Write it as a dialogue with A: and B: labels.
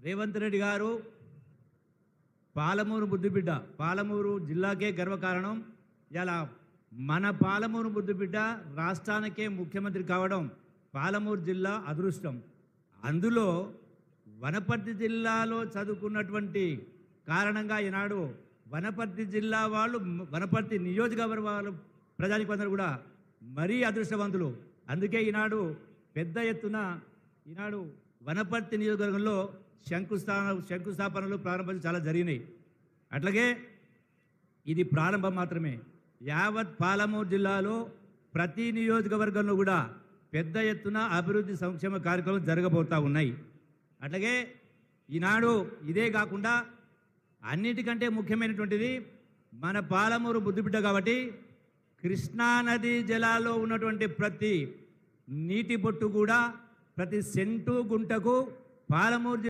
A: రేవంత్ రెడ్డి గారు పాలమూరు బుద్ధిబిడ్డ, పాలమూరు జిల్లాకే గర్వకారణం. ఇలా మన పాలమూరు బుద్ధిబిడ్డ రాష్ట్రానికే ముఖ్యమంత్రి కావడం పాలమూరు జిల్లా అదృష్టం. అందులో వనపర్తి జిల్లాలో చదువుకున్నటువంటి కారణంగా ఈనాడు వనపర్తి జిల్లా వాళ్ళు, వనపర్తి నియోజకవర్గ వాళ్ళు, ప్రజానికందరూ కూడా మరీ అదృష్టవంతులు. అందుకే ఈనాడు పెద్ద ఎత్తున ఈనాడు వనపర్తి నియోజకవర్గంలో శంకుస్థాపనలు ప్రారంభాలు చాలా జరిగినాయి. అట్లాగే ఇది ప్రారంభం మాత్రమే. యావత్ పాలమూరు జిల్లాలో ప్రతి నియోజకవర్గంలో కూడా పెద్ద ఎత్తున అభివృద్ధి సంక్షేమ కార్యక్రమాలు జరగబోతూ ఉన్నాయి. అట్లాగే ఈనాడు ఇదే కాకుండా అన్నిటికంటే ముఖ్యమైనటువంటిది మన పాలమూరు బుద్ధిబిడ్డ కాబట్టి కృష్ణానది జలాల్లో ఉన్నటువంటి ప్రతి నీటి బొట్టు కూడా, ప్రతి సెంటు గుంటకు పాలమూరు